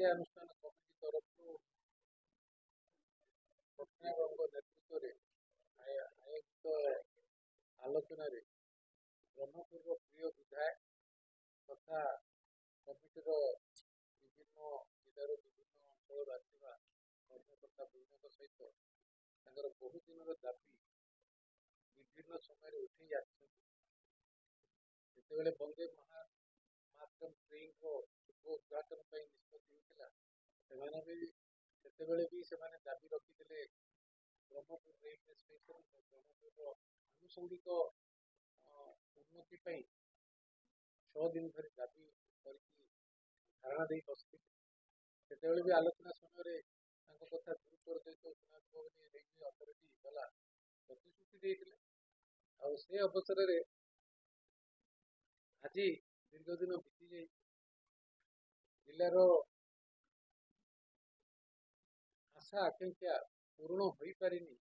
କ୍ରିୟାନୁଷ୍ଠାନ କମିଟି ତରଫରୁ ପଟ୍ଟନାୟକଙ୍କ ନେତୃତ୍ୱରେ ଆୟୋଜିତ ଆଲୋଚନାରେ ବ୍ରହ୍ମପୁରର ପ୍ରିୟ ବିଧାୟକ ତଥା କମିଟିର ବିଭିନ୍ନ ଜିଲ୍ଲାର ବିଭିନ୍ନ ଅଞ୍ଚଳରୁ ଆସିଥିବା କର୍ମକର୍ତ୍ତା ବୃନ୍ଦଙ୍କ ସହିତ ତାଙ୍କର ବହୁ ଦିନର ଦାବି ବିଭିନ୍ନ ସମୟରେ ଉଠେଇ ଆସିଛନ୍ତି। ଯେତେବେଳେ ବନ୍ଦେ ମାତରମ୍ ଟ୍ରେନ୍ର ଶୁଭ ଉଦ୍ଘାଟନ ପାଇଁ ନିଷ୍ପତ୍ତି ହୋଇଥିଲା ସେତେବେଳେ ବି ସେମାନେ ଦାବି ରଖିଥିଲେ ବ୍ରହ୍ମପୁର ରେଲୱେ ଷ୍ଟେସନ ବ୍ରହ୍ମପୁରର ଆନୁଷଙ୍ଗିକ ଉନ୍ନତି ପାଇଁ 6 ଦିନ ଧରି ଦାବି କରିକି ଧାରଣା ଦେଇ ବସିଥିଲେ। ସେତେବେଳେ ବି ଆଲୋଚନା ସମୟରେ ତାଙ୍କ କଥା ଗୁରୁତ୍ୱର ସହିତ ଶୁଣାଯିବ ବୋଲି ରେଲୱେ ଅଥରିଟି ଗଲା ପ୍ରତିଶ୍ରୁତି ଦେଇଥିଲେ। ଆଉ ସେ ଅବସରରେ ଆଜି ଦୀର୍ଘ ଦିନ ବିତି ଯାଇ ଜିଲ୍ଲାର ଆଶା ଆକାଂକ୍ଷା ପୂରଣ ହୋଇପାରିନି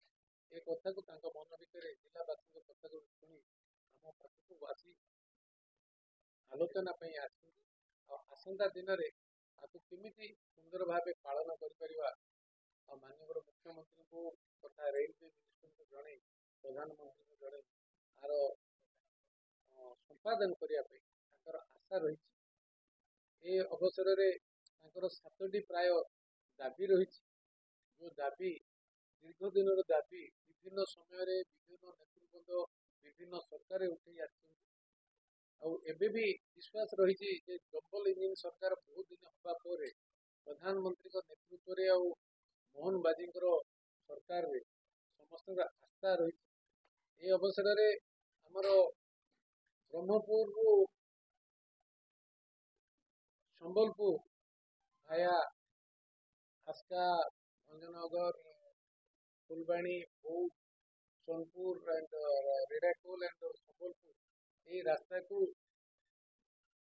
ଏ କଥାକୁ ତାଙ୍କ ମନ ଭିତରେ ଜିଲ୍ଲାବାସୀଙ୍କ କଥାକୁ ଶୁଣି ଆମ ପାଖକୁ ଆସି ଆଲୋଚନା ପାଇଁ ଆସିଛନ୍ତି। ଆଉ ଆସନ୍ତା ଦିନରେ ତାକୁ କେମିତି ସୁନ୍ଦର ଭାବେ ପାଳନ କରିପାରିବା ଆଉ ମାନ୍ୟବର ମୁଖ୍ୟମନ୍ତ୍ରୀଙ୍କୁ ତଥା ରେଲୱେ ମିନିଷ୍ଟ୍ରିଙ୍କୁ ଜଣେଇ ପ୍ରଧାନମନ୍ତ୍ରୀଙ୍କୁ ଜଣେଇ ଆର ସମ୍ପାଦନ କରିବା ପାଇଁ ତାଙ୍କର ଆଶା ରହିଛି। ଏ ଅବସରରେ ତାଙ୍କର 7ଟି ପ୍ରାୟ ଦାବି ରହିଛି। ଯେଉଁ ଦାବି ଦୀର୍ଘ ଦିନର ଦାବି ବିଭିନ୍ନ ସମୟରେ ବିଭିନ୍ନ ନେତୃବୃନ୍ଦ ବିଭିନ୍ନ ସରକାର ଉଠେଇ ଆସିଛନ୍ତି। ଆଉ ଏବେ ବି ବିଶ୍ୱାସ ରହିଛି ଯେ ଡବଲ ଇଞ୍ଜିନ ସରକାର ବହୁତ ଦିନ ହେବା ପରେ ପ୍ରଧାନମନ୍ତ୍ରୀଙ୍କ ନେତୃତ୍ୱରେ ଆଉ ମୋହନ ବାଜିଙ୍କର ସରକାରରେ ସମସ୍ତଙ୍କ ଆସ୍ଥା ରହିଛି। ଏ ଅବସରରେ ଆମର ବ୍ରହ୍ମପୁରରୁ Sambalpur via Aska Bhanjanagar Phulbani Boudh Sonepur and Redhakhol and Sambalpur এই ରାସ୍ତାକୁ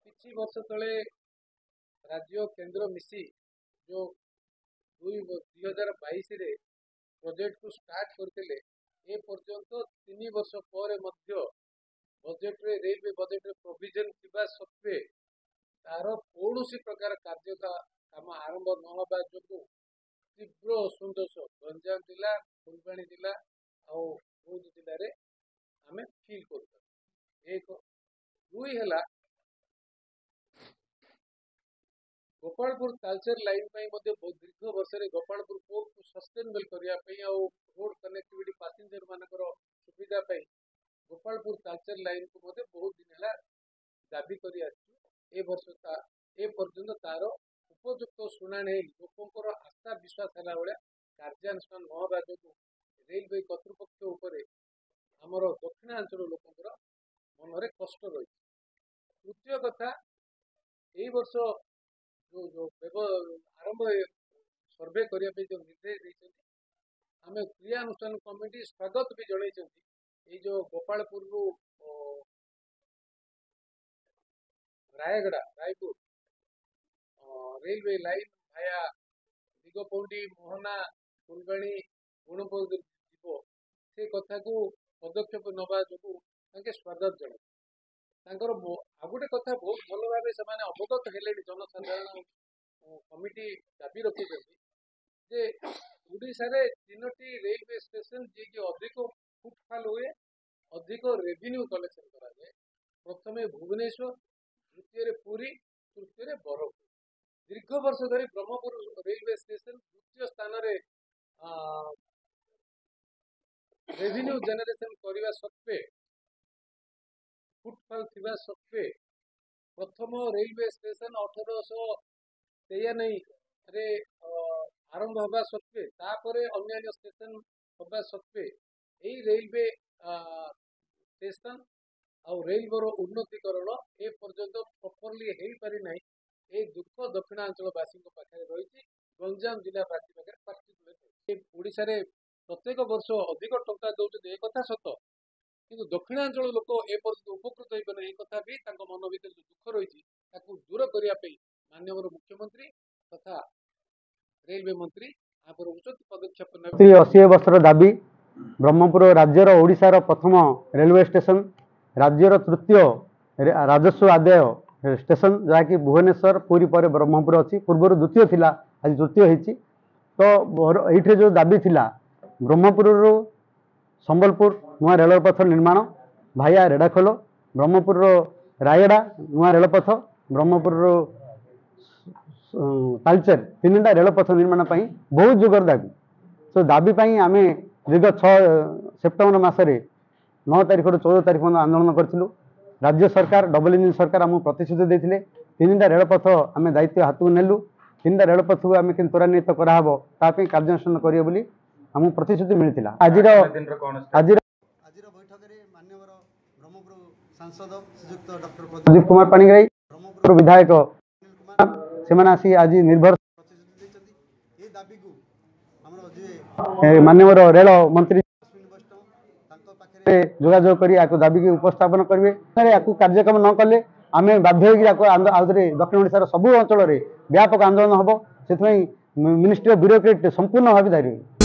କିଛି ବର୍ଷ ତଳେ ରାଜ୍ୟ କେନ୍ଦ୍ର ମିଶି ଯେଉଁ 2022ରେ ପ୍ରୋଜେକ୍ଟକୁ ଷ୍ଟାର୍ଟ କରିଥିଲେ ଏ ପର୍ଯ୍ୟନ୍ତ 3 ବର୍ଷ ପରେ ମଧ୍ୟ ବଜେଟରେ ରେଲୱେ ବଜେଟରେ ପ୍ରୋଭିଜନ ଥିବା ସତ୍ତ୍ୱେ ତାର କୌଣସି ପ୍ରକାର କାମ ଆରମ୍ଭ ନ ହେବା ଯୋଗୁଁ ତୀବ୍ର ଅସନ୍ତୋଷ ଗଞ୍ଜାମ ଜିଲ୍ଲା ଫୁଲବାଣୀ ଜିଲ୍ଲା ଆଉ ବୌଦ୍ଧ ଜିଲ୍ଲାରେ ଆମେ ଫିଲ୍ କରୁଛୁ। 1 2 ହେଲା ଗୋପାଳପୁର ତାଲଚେର ଲାଇନ ପାଇଁ ମଧ୍ୟ ବହୁତ ଦୀର୍ଘ ବର୍ଷରେ ଗୋପାଳପୁର ପୋର୍ଟକୁ ସଷ୍ଟେନେବଲ କରିବା ପାଇଁ ଆଉ ରୋଡ କନେକ୍ଟିଭିଟି ପାସେଞ୍ଜର ମାନଙ୍କର ସୁବିଧା ପାଇଁ ଗୋପାଳପୁର ତାଲଚେର ଲାଇନକୁ ମଧ୍ୟ ବହୁତ ଦିନ ହେଲା ଦାବି କରି ଆସିଛୁ। ଏ ପର୍ଯ୍ୟନ୍ତ ତାର ଉପଯୁକ୍ତ ଶୁଣାଣି ହେଇ ଲୋକଙ୍କର ଆସ୍ଥା ବିଶ୍ୱାସ ହେଲା ଭଳିଆ କାର୍ଯ୍ୟାନୁଷ୍ଠାନ ନ ହେବା ଯୋଗୁଁ ରେଲୱେ କର୍ତ୍ତୃପକ୍ଷ ଉପରେ ଆମର ଦକ୍ଷିଣାଞ୍ଚଳ ଲୋକଙ୍କର ମନରେ କଷ୍ଟ ରହିଛି। ତୃତୀୟ କଥା, ଏଇ ବର୍ଷ ଆରମ୍ଭ ସର୍ଭେ କରିବା ପାଇଁ ଯେଉଁ ନିର୍ଦ୍ଦେଶ ଦେଇଛନ୍ତି ଆମେ କ୍ରିୟାନୁଷ୍ଠାନ କମିଟି ସ୍ୱାଗତ ବି ଜଣେଇଛନ୍ତି। ଏଇ ଯେଉଁ ଗୋପାଳପୁରରୁ Raipur railway line via Digapahandi Mohana Phulbani Gunupur ଯିବ ସେ କଥାକୁ ପଦକ୍ଷେପ ନେବା ଯୋଗୁଁ ତାଙ୍କେ ସ୍ୱାଗତ ଜଣାଇ ତାଙ୍କର ଆଉ ଗୋଟେ କଥା ବହୁତ ଭଲ ଭାବେ ସେମାନେ ଅବଗତ ହେଲେଣି। ଜନସାଧାରଣ କମିଟି ଦାବି ରଖିଛନ୍ତି ଯେ ଓଡ଼ିଶାରେ 3ଟି ରେଲୱେ ଷ୍ଟେସନ ଯିଏକି ଅଧିକ ଫୁଟଫାଲ ହୁଏ ଅଧିକ ରେଭିନ୍ୟୁ କଲେକ୍ସନ କରାଯାଏ। ପ୍ରଥମେ ଭୁବନେଶ୍ୱର, ଦ୍ୱିତୀୟରେ ପୁରୀ, ତୃତୀୟରେ ବରହମପୁର। ଦୀର୍ଘ ବର୍ଷ ଧରି ବ୍ରହ୍ମପୁର ରେଲୱେ ଷ୍ଟେସନ ଦ୍ୱିତୀୟ ସ୍ଥାନରେ ରେଭିନ୍ୟୁ ଜେନେରେସନ କରିବା ସତ୍ତ୍ୱେ ଫୁଟଫଲ ଥିବା ସତ୍ତ୍ୱେ ପ୍ରଥମ ରେଲୱେ ଷ୍ଟେସନ 1893ରେ ଆରମ୍ଭ ହେବା ସତ୍ତ୍ୱେ ତାପରେ ଅନ୍ୟାନ୍ୟ ଷ୍ଟେସନ ହେବା ସତ୍ତ୍ୱେ ଏଇ ରେଲୱେ ଷ୍ଟେସନ ଆଉ ରେଲୱେର ଉନ୍ନତିକରଣ ଏ ପର୍ଯ୍ୟନ୍ତ ପ୍ରପରଲି ହେଇପାରି ନାହିଁ। এই ଦୁଃଖ ଦକ୍ଷିଣାଞ୍ଚଳବାସୀଙ୍କ ପାଖରେ ରହିଛି, ଗଞ୍ଜାମ ଜିଲ୍ଲାବାସୀ ପାଖରେ ପାର୍ଟିକୁଲାର। ଓଡ଼ିଶାରେ ପ୍ରତ୍ୟେକ ବର୍ଷ ଅଧିକ ଟଙ୍କା ଦେଉଛନ୍ତି ଏ କଥା ସତ, କିନ୍ତୁ ଦକ୍ଷିଣାଞ୍ଚଳ ଲୋକ ଏ ପର୍ଯ୍ୟନ୍ତ ଉପକୃତ ହେଇପାରେ ଏ କଥା ବି ତାଙ୍କ ମନ ଭିତରେ ଯେଉଁ ଦୁଃଖ ରହିଛି ତାକୁ ଦୂର କରିବା ପାଇଁ ମାନ୍ୟବର ମୁଖ୍ୟମନ୍ତ୍ରୀ ତଥା ରେଲୱେ ମନ୍ତ୍ରୀ ଆମର ଉଚିତ ପଦକ୍ଷେପ ନେବେ। 80 ବର୍ଷର ଦାବି ବ୍ରହ୍ମପୁର ରାଜ୍ୟର ଓଡ଼ିଶାର ପ୍ରଥମ ରେଲୱେ ଷ୍ଟେସନ, ରାଜ୍ୟର ତୃତୀୟ ରାଜସ୍ୱ ଆଦାୟ स्टेशन जहाँकि भुवनेश्वर पुरी पर ब्रह्मपुर अच्छी पूर्वर द्वितीय थिला आज तृतीय होती तो ये जो दाबी थिला ब्रह्मपुर संबलपुर नुआ रेलपथ निर्माण भाया रेड़ाखोल ब्रह्मपुर रायगड़ा नुआ रेलपथ ब्रह्मपुर तालचेर तीनटा रेलपथ निर्माण बहुत जुगर दाबी तो दाबी आम दीर्घ 6 सेप्टेम्बर मसरे 9 तारीख 14 तारीख आंदोलन करूँ राज्य सरकार डबल इंजिन सरकार आमको प्रतिश्रुति देते तीनटा रेलपथ आम दायित्व हाथ को नेलु तीनटा रेलपथ को आम कि त्वरान्वित कराब ताकि कार्यानुष्ठान करिए बोली आमको प्रतिश्रुति मिलता आज बैठक माननीय ब्रह्मपुर सांसद श्रीयुक्त डॉक्टर प्रदीप कुमार पाणिग्राही ब्रह्मपुर विधायक से आज निर्भर माननीय रेल मंत्री जोगाजोग कर दाबी की उपस्थापन करेंगे कार्यक्रम न कले आम बाध्य आउे दक्षिण ओडिशार सबू अंचल व्यापक आंदोलन हम से मिनिस्ट्री ऑफ ब्यूरोक्रेट संपूर्ण भाव दायी